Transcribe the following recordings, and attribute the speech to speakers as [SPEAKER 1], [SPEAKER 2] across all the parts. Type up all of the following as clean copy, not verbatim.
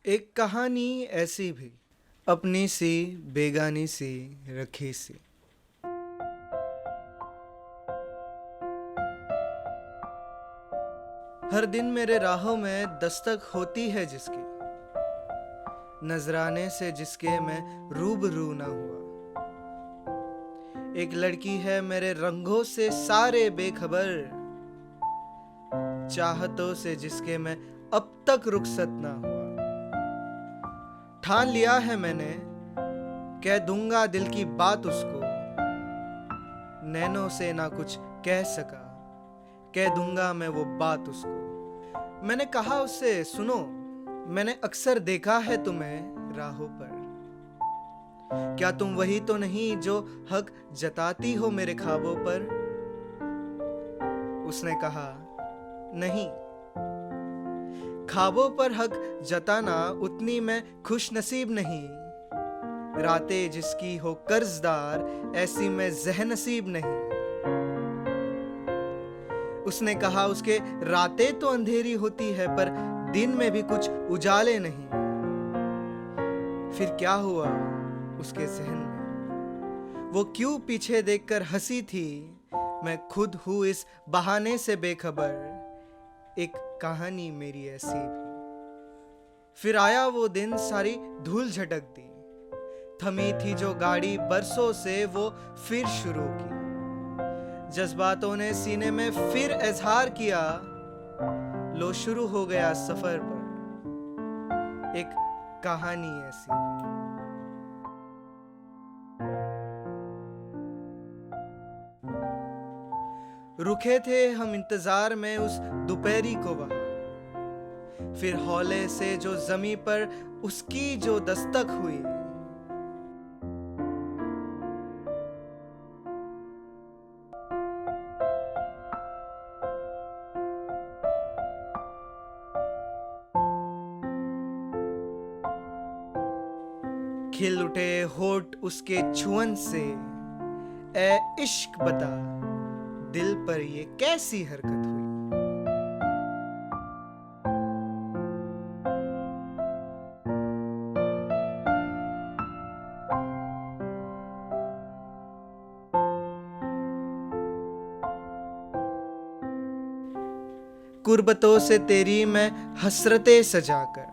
[SPEAKER 1] एक कहानी ऐसी भी अपनी सी बेगानी सी रखी सी। हर दिन मेरे राहों में दस्तक होती है जिसकी, नजराने से जिसके मैं रूबरू ना हुआ। एक लड़की है मेरे रंगों से सारे बेखबर, चाहतों से जिसके मैं अब तक रुखसत ना हुआ। ठान लिया है मैंने, कह दूंगा दिल की बात उसको, नैनों से ना कुछ कह सका, कह दूंगा मैं वो बात उसको। मैंने कहा उससे, सुनो, मैंने अक्सर देखा है तुम्हें राहों पर, क्या तुम वही तो नहीं जो हक जताती हो मेरे ख्वाबों पर? उसने कहा, नहीं, ख्वाबों पर हक जताना उतनी मैं खुश नसीब नहीं। रातें जिसकी हो कर्जदार, ऐसी मैं जहनसीब नहीं। उसने कहा उसके रातें तो अंधेरी होती है, पर दिन में भी कुछ उजाले नहीं। फिर क्या हुआ उसके जहन में? वो क्यों पीछे देखकर हंसी थी? मैं खुद हूं इस बहाने से बेखबर, एक कहानी मेरी ऐसी भी। फिर आया वो दिन, सारी धूल झटक दी, थमी थी जो गाड़ी बरसों से वो फिर शुरू की। जज्बातों ने सीने में फिर इजहार किया, लो शुरू हो गया सफर पर, एक कहानी ऐसी भी। रुके थे हम इंतजार में उस दोपहरी को वहां, फिर हौले से जो जमी पर उसकी जो दस्तक हुई। खिल उठे होठ उसके छुअन से, ए इश्क बता दिल पर ये कैसी हरकत हुई। कुर्बतों से तेरी मैं हसरतें सजाकर,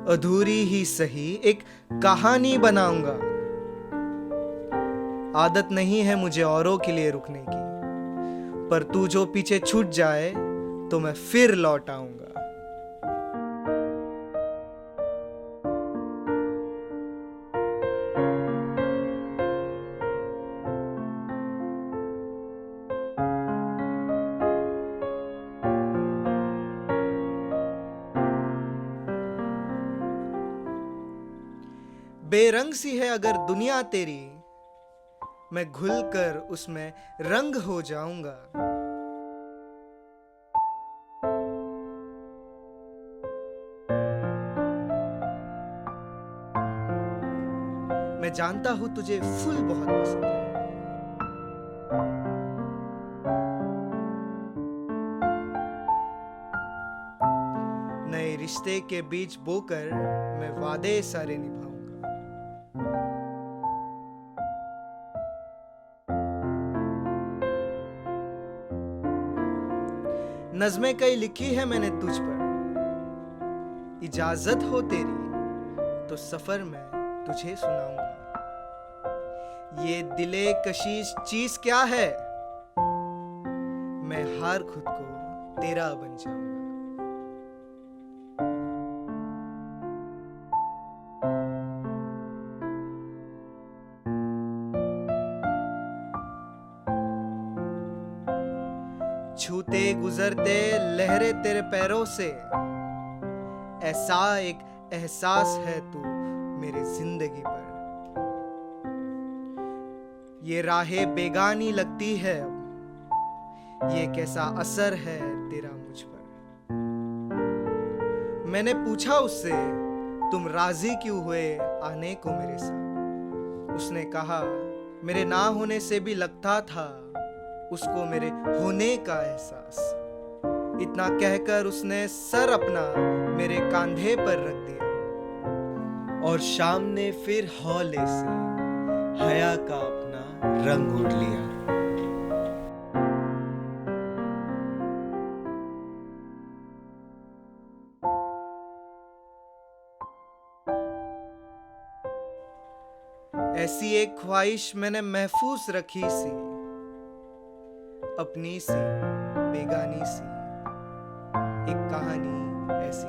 [SPEAKER 1] अधूरी ही सही एक कहानी बनाऊंगा। आदत नहीं है मुझे औरों के लिए रुकने की, पर तू जो पीछे छूट जाए तो मैं फिर लौट आऊंगा। बेरंग सी है अगर दुनिया तेरी, मैं घुल कर उसमें रंग हो जाऊंगा। मैं जानता हूं तुझे फूल बहुत पसंद है, नए रिश्ते के बीच बोकर मैं वादे सारे निभाऊंगा। नज़्में कई लिखी है मैंने तुझ पर, इजाजत हो तेरी तो सफर में तुझे सुनाऊंगा। ये दिले कशीश चीज क्या है, मैं हार खुद को तेरा बन जाऊंगा। छूते गुजरते लहरें तेरे पैरों से, ऐसा एक एहसास है तू मेरी जिंदगी पर। ये राहें बेगानी लगती है अब, ये कैसा असर है तेरा मुझ पर। मैंने पूछा उससे, तुम राजी क्यों हुए आने को मेरे साथ? उसने कहा, मेरे ना होने से भी लगता था उसको मेरे होने का एहसास। इतना कहकर उसने सर अपना मेरे कंधे पर रख दिया और शाम ने फिर हौले से हया का अपना रंग उड़ लिया। ऐसी एक ख्वाहिश मैंने महफूज रखी सी, अपनी सी बेगानी सी, एक कहानी ऐसी